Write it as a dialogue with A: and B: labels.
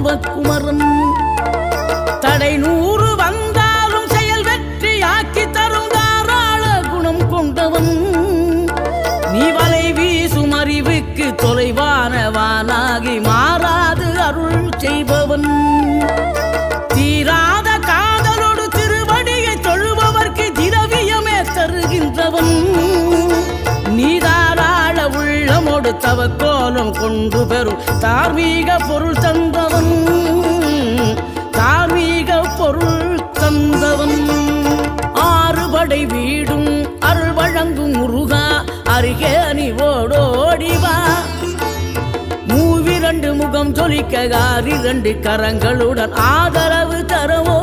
A: குமரன் தடை 100 வந்தாலும் செயல் வெற்றியாக்கி தரும் தாராள குணம் கொண்டவன் நீ வலை வீசும் அறிவுக்கு தொலைவானவானாகி மாறாது அருள் செய்பவன் தீராத காதலோடு திருவடியை தொழுபவர்க்கு திரவியமே தருகின்றவன் நீதாராள உள்ளமோடு தவக்கோலம் கொண்டு பெறும் தார்மீக பொருள் தந்தவன் தார்மீக பொருள் தந்தவன் ஆறுபடை வீடும் அருள் வழங்கும் முருகா அருகே நீ ஓடோடிவா மூவிரண்டு முகம் சொலிக்க 2 கரங்களுடன் ஆதரவு தரவோ